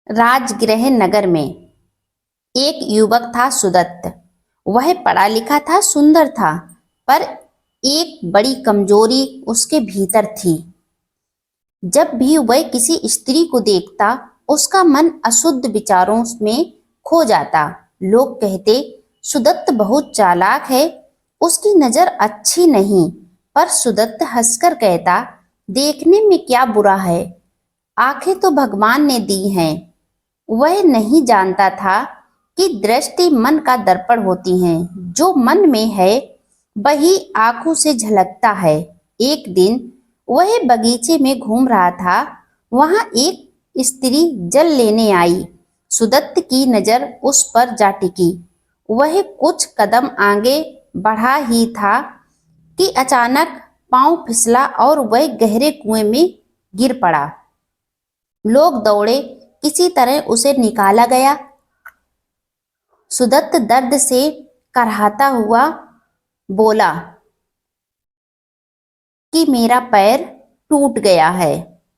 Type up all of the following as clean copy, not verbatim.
राजगृह नगर में एक युवक था सुदत्त। वह पढ़ा लिखा था, सुंदर था, पर एक बड़ी कमजोरी उसके भीतर थी। जब भी वह किसी स्त्री को देखता, उसका मन अशुद्ध विचारों में खो जाता। लोग कहते, सुदत्त बहुत चालाक है, उसकी नजर अच्छी नहीं। पर सुदत्त हंसकर कहता, देखने में क्या बुरा है, आंखें तो भगवान ने दी हैं। वह नहीं जानता था कि दृष्टि मन का दर्पण होती है। जो मन में है वही आंखों से झलकता है। एक दिन वह बगीचे में घूम रहा था। वहां एक स्त्री जल लेने आई। सुदत्त की नजर उस पर जा टिकी। वह कुछ कदम आगे बढ़ा ही था कि अचानक पांव फिसला और वह गहरे कुएं में गिर पड़ा। लोग दौड़े, किसी तरह उसे निकाला गया। सुदत्त दर्द से कराहता हुआ बोला कि मेरा पैर टूट गया है।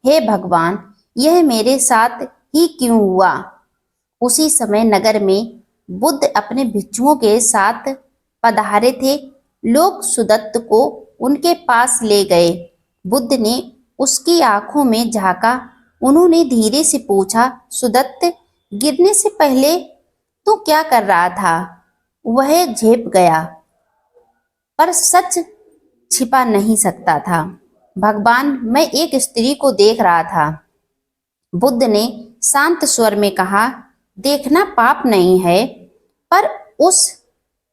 हे भगवान, यह मेरे साथ ही क्यों हुआ? उसी समय नगर में बुद्ध अपने भिक्षुओं के साथ पधारे थे। लोग सुदत्त को उनके पास ले गए। बुद्ध ने उसकी आंखों में झांका। उन्होंने धीरे से पूछा, सुदत्त, गिरने से पहले तू क्या कर रहा था? वह झेप गया, पर सच छिपा नहीं सकता था। भगवान, मैं एक स्त्री को देख रहा था। बुद्ध ने शांत स्वर में कहा, देखना पाप नहीं है, पर उस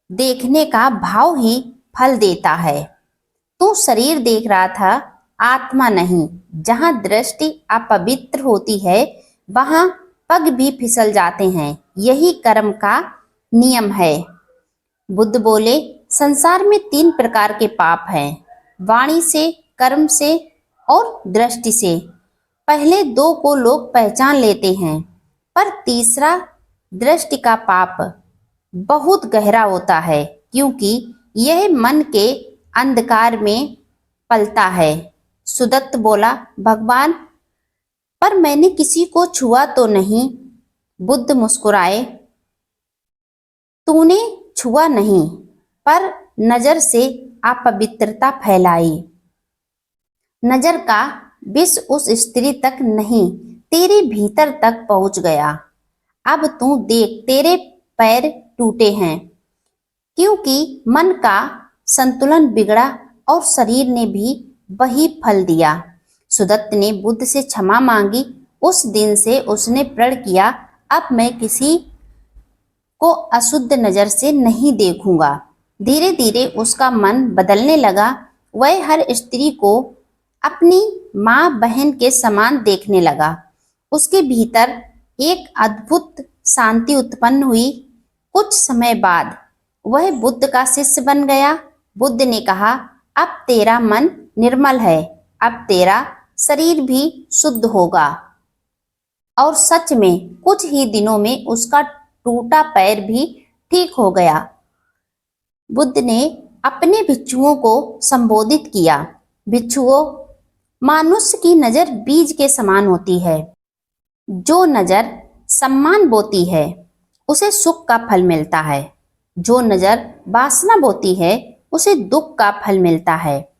देखने का भाव ही फल देता है। तू शरीर देख रहा था, आत्मा नहीं। जहां दृष्टि अपवित्र होती है, वहां पग भी फिसल जाते हैं। यही कर्म का नियम है। बुद्ध बोले, संसार में 3 प्रकार के पाप हैं, वाणी से, कर्म से और दृष्टि से। पहले 2 को लोग पहचान लेते हैं, पर तीसरा, दृष्टि का पाप, बहुत गहरा होता है, क्योंकि यह मन के अंधकार में पलता है। सुदत्त बोला, भगवान, पर मैंने किसी को छुआ तो नहीं? बुद्ध मुस्कुराए, तूने छुआ नहीं, पर नजर से अपवित्रता फैलाई। नजर का विष उस स्त्री तक नहीं, तेरे भीतर तक पहुंच गया। अब तू देख, तेरे पैर टूटे हैं, क्योंकि मन का संतुलन बिगड़ा और शरीर ने भी वही फल दिया। सुदत्त ने बुद्ध से क्षमा मांगी। उस दिन से उसने प्रण किया, अब मैं किसी को अशुद्ध नजर से नहीं देखूंगा। धीरे धीरे उसका मन बदलने लगा। वह हर स्त्री को अपनी माँ बहन के समान देखने लगा। उसके भीतर एक अद्भुत शांति उत्पन्न हुई। कुछ समय बाद वह बुद्ध का शिष्य बन गया। बुद्ध ने कहा, अब तेरा मन निर्मल है, अब तेरा शरीर भी शुद्ध होगा। और सच में कुछ ही दिनों में उसका टूटा पैर भी ठीक हो गया। बुद्ध ने अपने भिक्षुओं को संबोधित किया, भिक्षुओं, मनुष्य की नजर बीज के समान होती है। जो नजर सम्मान बोती है, उसे सुख का फल मिलता है। जो नजर वासना बोती है, उसे दुख का फल मिलता है।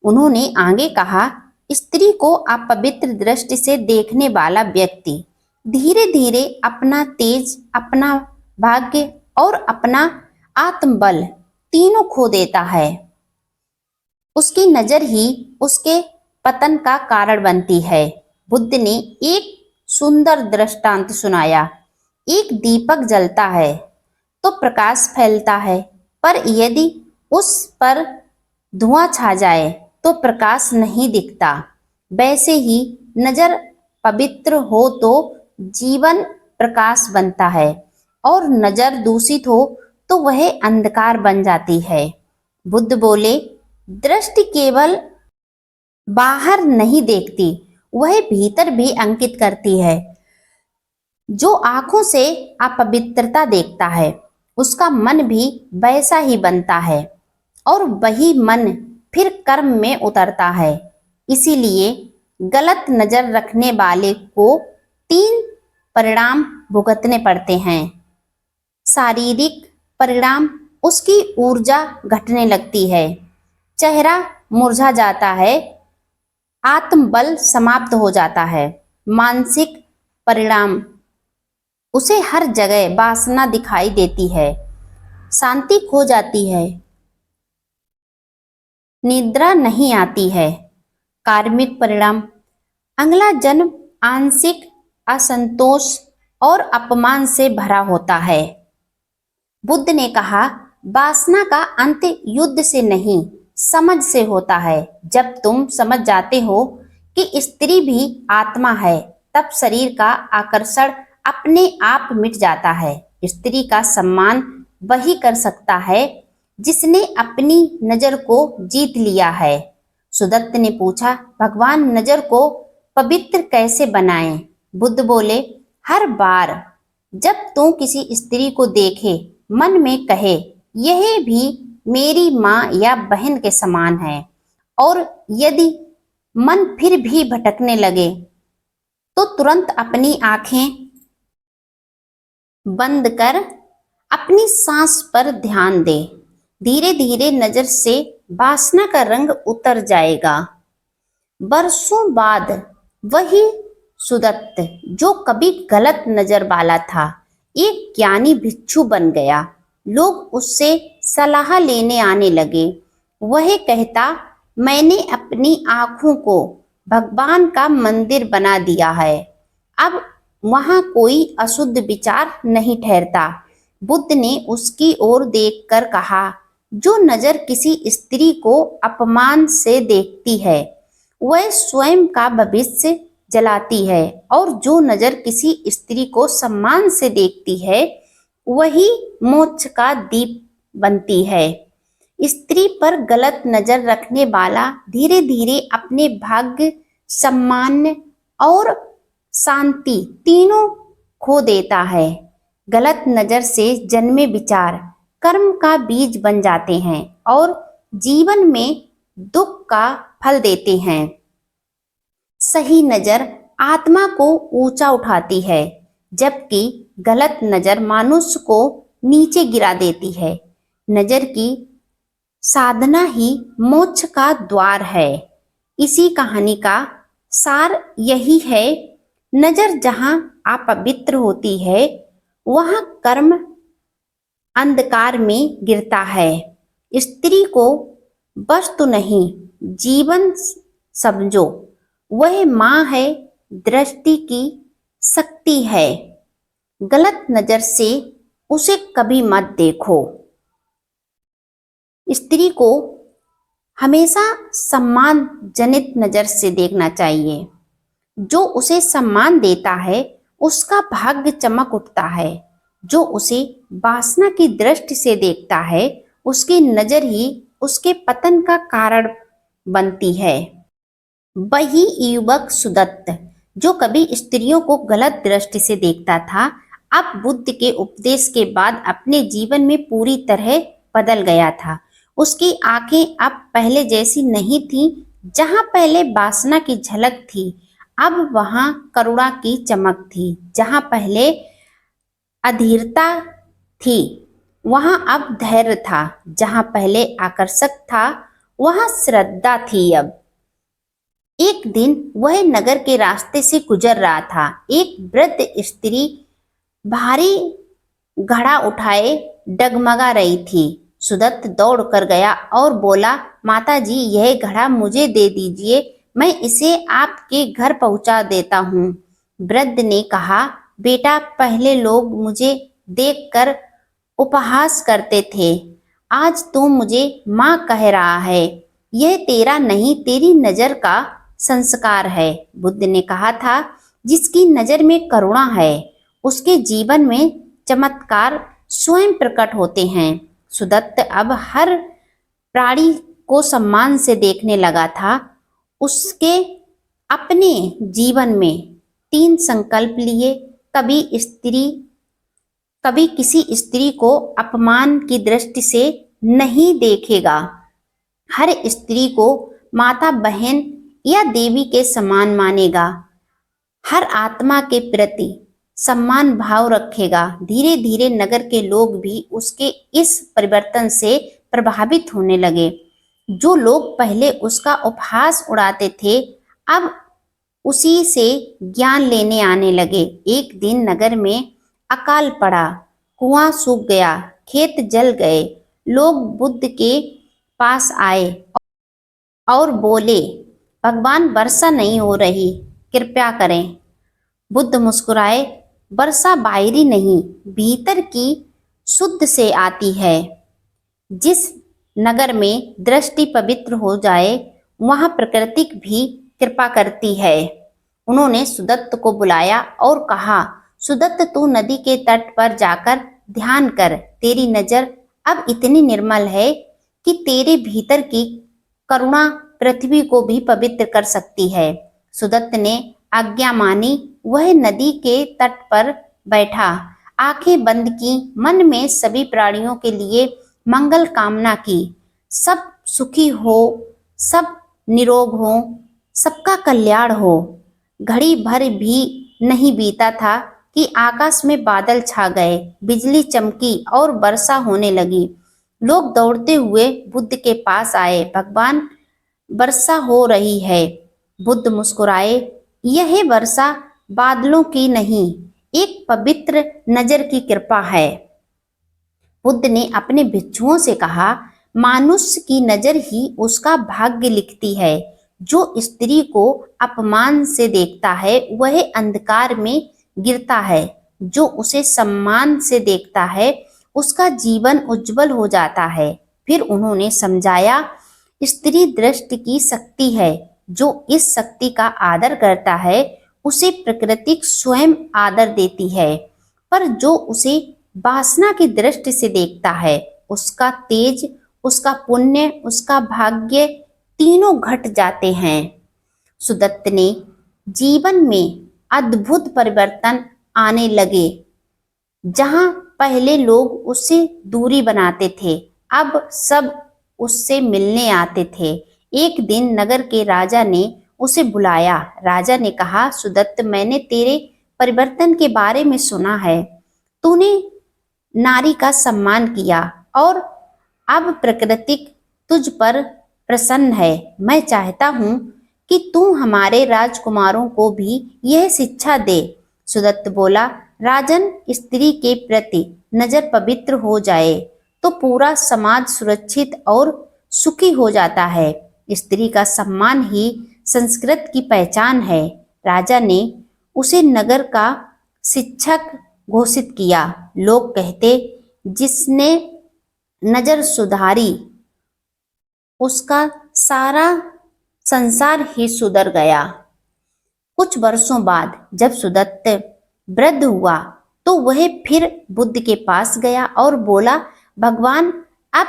उन्होंने आगे कहा, स्त्री को अपवित्र दृष्टि से देखने वाला व्यक्ति धीरे धीरे अपना तेज, अपना भाग्य और अपना आत्मबल तीनों खो देता है। उसकी नजर ही उसके पतन का कारण बनती है। बुद्ध ने एक सुंदर दृष्टांत सुनाया। एक दीपक जलता है तो प्रकाश फैलता है, पर यदि उस पर धुआं छा जाए तो प्रकाश नहीं दिखता। वैसे ही नजर पवित्र हो तो जीवन प्रकाश बनता है, और नजर दूषित हो तो वह अंधकार बन जाती है। बुद्ध बोले, दृष्टि केवल बाहर नहीं देखती, वह भीतर भी अंकित करती है। जो आंखों से अपवित्रता देखता है, उसका मन भी वैसा ही बनता है, और वही मन फिर कर्म में उतरता है। इसीलिए गलत नजर रखने वाले को 3 परिणाम भुगतने पड़ते हैं। शारीरिक परिणाम, उसकी ऊर्जा घटने लगती है, चेहरा मुरझा जाता है, आत्मबल समाप्त हो जाता है। मानसिक परिणाम, उसे हर जगह वासना दिखाई देती है, शांति खो जाती है, निद्रा नहीं आती है। कार्मिक परिणाम, अगला जन्म आंशिक असंतोष और अपमान से भरा होता है। बुद्ध ने कहा, वासना का अंत युद्ध से नहीं, समझ से होता है। जब तुम समझ जाते हो कि स्त्री भी आत्मा है, तब शरीर का आकर्षण अपने आप मिट जाता है। स्त्री का सम्मान वही कर सकता है जिसने अपनी नजर को जीत लिया है। सुदत्त ने पूछा, भगवान नजर को पवित्र कैसे बनाएं? बुद्ध बोले, हर बार जब तू किसी स्त्री को देखे, मन में कहे, यह भी मेरी माँ या बहन के समान है। और यदि मन फिर भी भटकने लगे तो तुरंत अपनी आंखें बंद कर अपनी सांस पर ध्यान दे। धीरे धीरे नजर से वासना का रंग उतर जाएगा। बरसों बाद वही सुदत्त जो कभी गलत नजर वाला था, एक ज्ञानी भिक्षु बन गया। लोग उससे सलाह लेने आने लगे। वह कहता, मैंने अपनी आंखों को भगवान का मंदिर बना दिया है, अब वहां कोई अशुद्ध विचार नहीं ठहरता। बुद्ध ने उसकी ओर देखकर कहा, जो नजर किसी स्त्री को अपमान से देखती है, वह स्वयं का भविष्य जलाती है, और जो नजर किसी स्त्री को सम्मान से देखती है, वही मोक्ष का दीप बनती है। स्त्री पर गलत नजर रखने वाला धीरे धीरे अपने भाग्य, सम्मान और शांति तीनों खो देता है। गलत नजर से जन्मे विचार कर्म का बीज बन जाते हैं और जीवन में दुख का फल देते हैं। सही नजर आत्मा को ऊंचा उठाती है, जबकि गलत नजर मनुष्य को नीचे गिरा देती है। नजर की साधना ही मोक्ष का द्वार है। इसी कहानी का सार यही है, नजर जहां अपवित्र होती है, वहां कर्म अंधकार में गिरता है। स्त्री को वस्तु नहीं, जीवन समझो। वह माँ है, दृष्टि की शक्ति है। गलत नजर से उसे कभी मत देखो। स्त्री को हमेशा सम्मान जनित नजर से देखना चाहिए। जो उसे सम्मान देता है, उसका भाग्य चमक उठता है। जो उसे वासना की दृष्टि से देखता है, उसकी नजर ही उसके पतन का कारण बनती है। वही युवक सुदत्त जो कभी स्त्रियों को गलत दृष्टि से देखता था, अब बुद्ध के उपदेश के बाद अपने जीवन में पूरी तरह बदल गया था। उसकी आंखें अब पहले जैसी नहीं थीं। जहां पहले वासना की झलक थी, अब वहां करुणा की चमक थी। जहां पहले अधीरता थी, वहां अब धैर्य था। जहां पहले आकर्षक था, वहां श्रद्धा थी। अब एक दिन वह नगर के रास्ते से गुजर रहा था। एक वृद्ध स्त्री भारी घड़ा उठाए डगमगा रही थी। सुदत्त दौड़ कर गया और बोला, माता जी, यह घड़ा मुझे दे दीजिए, मैं इसे आपके घर पहुंचा देता हूँ। वृद्ध ने कहा, बेटा, पहले लोग मुझे देखकर उपहास करते थे, आज तू मुझे माँ कह रहा है। यह तेरा नहीं, तेरी नजर का संस्कार है। बुद्ध ने कहा था, जिसकी नजर में करुणा है, उसके जीवन में चमत्कार स्वयं प्रकट होते हैं। सुदत्त अब हर प्राणी को सम्मान से देखने लगा था। उसके अपने जीवन में 3 संकल्प लिए। कभी किसी स्त्री को अपमान की दृष्टि से नहीं देखेगा। हर स्त्री को माता, बहन या देवी के समान मानेगा। हर आत्मा के प्रति सम्मान भाव रखेगा। धीरे धीरे नगर के लोग भी उसके इस परिवर्तन से प्रभावित होने लगे। जो लोग पहले उसका उपहास उड़ाते थे, अब उसी से ज्ञान लेने आने लगे। एक दिन नगर में अकाल पड़ा, कुआं सूख गया, खेत जल गए। लोग बुद्ध के पास आए और बोले, भगवान, वर्षा नहीं हो रही, कृपया करें। बुद्ध मुस्कुराए, वर्षा बाहरी नहीं, भीतर की शुद्ध से आती है। जिस नगर में दृष्टि पवित्र हो जाए, वहां प्रकृति भी कृपा करती है। उन्होंने सुदत्त को बुलाया और कहा, सुदत्त, तू नदी के तट पर जाकर ध्यान कर। तेरी नजर अब इतनी निर्मल है कि तेरे भीतर की करुणा पृथ्वी को भी पवित्र कर सकती है। सुदत्त ने आज्ञा मानी। वह नदी के तट पर बैठा, आंखें बंद की, मन में सभी प्राणियों के लिए मंगल कामना की। सब सुखी हो, सब निरोग हो, सबका कल्याण हो। घड़ी भर भी नहीं बीता था कि आकाश में बादल छा गए, बिजली चमकी और वर्षा होने लगी। लोग दौड़ते हुए बुद्ध के पास आए। भगवान, वर्षा हो रही है। बुद्ध मुस्कुराए, यह वर्षा बादलों की नहीं, एक पवित्र नजर की कृपा है। बुद्ध ने अपने भिक्षुओं से कहा, मनुष्य की नजर ही उसका भाग्य लिखती है। जो स्त्री को अपमान से देखता है, वह अंधकार में गिरता है। जो उसे सम्मान से देखता है, उसका जीवन उज्जवल हो जाता है। फिर उन्होंने समझाया, स्त्री दृष्टि की शक्ति है। जो इस शक्ति का आदर करता है, उसे प्रकृति स्वयं आदर देती है। पर जो उसे वासना की दृष्टि से देखता है, उसका तेज, उसका पुण्य, उसका भाग्य तीनों घट जाते हैं। सुदत्त ने जीवन में अद्भुत परिवर्तन आने लगे। जहां पहले लोग उससे दूरी बनाते थे, अब सब उससे मिलने आते थे। एक दिन नगर के राजा ने उसे बुलाया। राजा ने कहा, सुदत्त, मैंने तेरे परिवर्तन के बारे में सुना है। तूने नारी का सम्मान किया और अब प्रकृति तुझ पर प्रसन्न है। मैं चाहता हूँ कि तू हमारे राजकुमारों को भी यह शिक्षा दे। सुदत्त बोला, राजन, स्त्री के प्रति नजर पवित्र हो जाए तो पूरा समाज सुरक्षित और सुखी हो जाता है। स्त्री का सम्मान ही संस्कृत की पहचान है। राजा ने उसे नगर का शिक्षक घोषित किया। लोग कहते, जिसने नजर सुधारी, उसका सारा संसार ही सुधर गया। कुछ वर्षों बाद जब सुदत्त वृद्ध हुआ, तो वह फिर बुद्ध के पास गया और बोला, भगवान, अब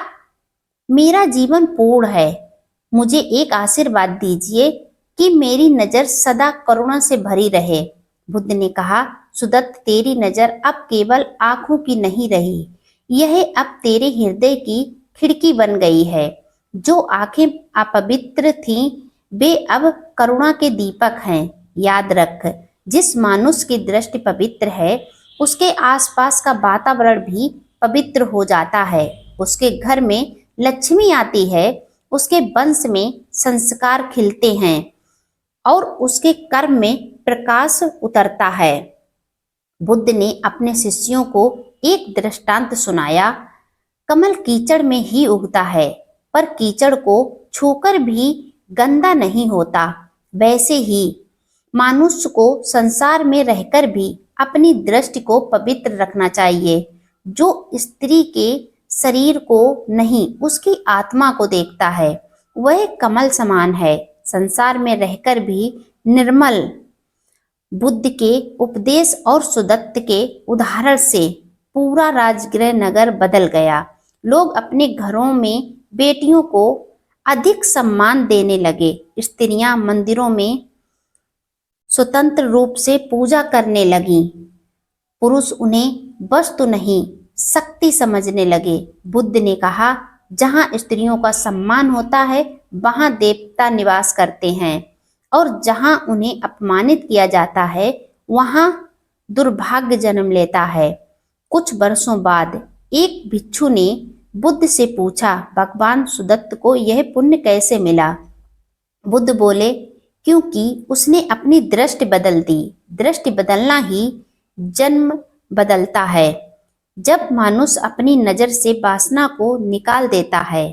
मेरा जीवन पूर्ण है। मुझे एक आशीर्वाद दीजिए कि मेरी नजर सदा करुणा से भरी रहे। बुद्ध ने कहा, सुदत्त, तेरी नजर अब केवल आंखों की नहीं रही, यह अब तेरे हृदय की खिड़की बन गई है। जो आंखें अपवित्र थीं, वे अब करुणा के दीपक हैं। याद रख, जिस मानुष की दृष्टि पवित्र है, उसके आसपास का वातावरण भी पवित्र हो जाता है। उसके घर में लक्ष्मी आती है, उसके वंश में संस्कार खिलते हैं और उसके कर्म में प्रकाश उतरता है। बुद्ध ने अपने शिष्यों को एक दृष्टांत सुनाया। कमल कीचड़ में ही उगता है, पर कीचड़ को छूकर भी गंदा नहीं होता। वैसे ही मनुष्य को संसार में रहकर भी अपनी दृष्टि को पवित्र रखना चाहिए। जो स्त्री के शरीर को नहीं, उसकी आत्मा को देखता है, वह कमल समान है, संसार में रहकर भी निर्मल। बुद्ध के उपदेश और सुदत्त के उदाहरण से पूरा राजगृह नगर बदल गया। लोग अपने घरों में बेटियों को अधिक सम्मान देने लगे। स्त्रियां मंदिरों में स्वतंत्र रूप से पूजा करने लगीं। पुरुष उन्हें वस्तु नहीं, शक्ति समझने लगे। बुद्ध ने कहा, जहां स्त्रियों का सम्मान होता है, वहां देवता निवास करते हैं, और जहां उन्हें अपमानित किया जाता है, वहां दुर्भाग्य जन्म लेता है। कुछ वर्षों बाद एक भिक्षु ने बुद्ध से पूछा, भगवान सुदत्त को यह पुण्य कैसे मिला? बुद्ध बोले, क्योंकि उसने अपनी दृष्टि बदल दी। दृष्टि बदलना ही जन्म बदलता है। जब मनुष्य अपनी नजर से वासना को निकाल देता है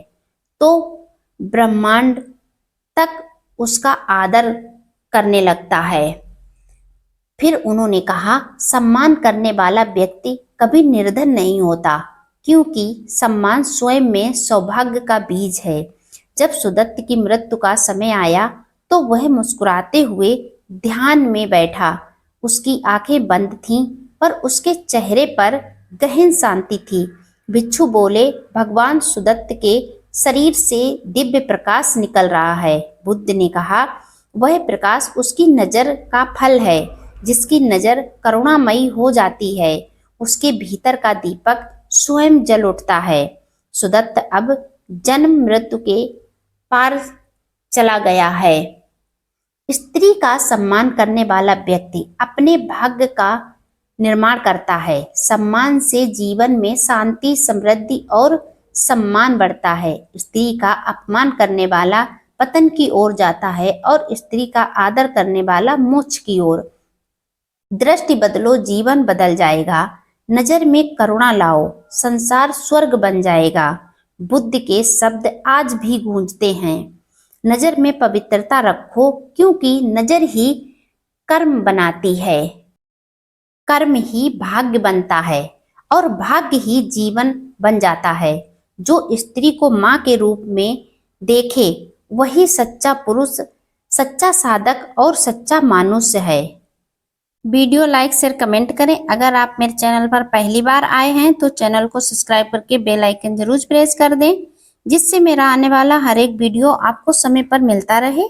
तो ब्रह्मांड तक उसका आदर करने लगता है। फिर उन्होंने कहा, सम्मान करने वाला व्यक्ति कभी निर्धन नहीं होता, क्योंकि सम्मान स्वयं में सौभाग्य का बीज है। जब सुदत्त की मृत्यु का समय आया तो वह मुस्कुराते हुए ध्यान में बैठा। उसकी आंखें बंद थीं, पर उसके चेहरे पर गहन शांति थी। भिक्षु बोले, भगवान सुदत्त के शरीर से दिव्य प्रकाश निकल रहा है। बुद्ध ने कहा, वह प्रकाश उसकी नजर का फल है। जिसकी नजर करुणामयी हो जाती है, उसके भीतर का दीपक स्वयं जल उठता है। सुदत्त अब जन्म मृत्यु के पार चला गया है। स्त्री का सम्मान करने वाला व्यक्ति अपने भाग्य का निर्माण करता है। सम्मान से जीवन में शांति, समृद्धि और सम्मान बढ़ता है। स्त्री का अपमान करने वाला पतन की ओर जाता है और स्त्री का आदर करने वाला मोक्ष की ओर। दृष्टि बदलो, जीवन बदल जाएगा। नजर में करुणा लाओ, संसार स्वर्ग बन जाएगा। बुद्ध के शब्द आज भी गूंजते हैं। नजर में पवित्रता रखो, क्योंकि नजर ही कर्म बनाती है। कर्म ही भाग्य बनता है और भाग्य ही जीवन बन जाता है। जो स्त्री को माँ के रूप में देखे, वही सच्चा पुरुष, सच्चा साधक और सच्चा मनुष्य है। वीडियो लाइक, शेयर, कमेंट करें। अगर आप मेरे चैनल पर पहली बार आए हैं तो चैनल को सब्सक्राइब करके बेल आइकन जरूर प्रेस कर दें, जिससे मेरा आने वाला हर एक वीडियो आपको समय पर मिलता रहे।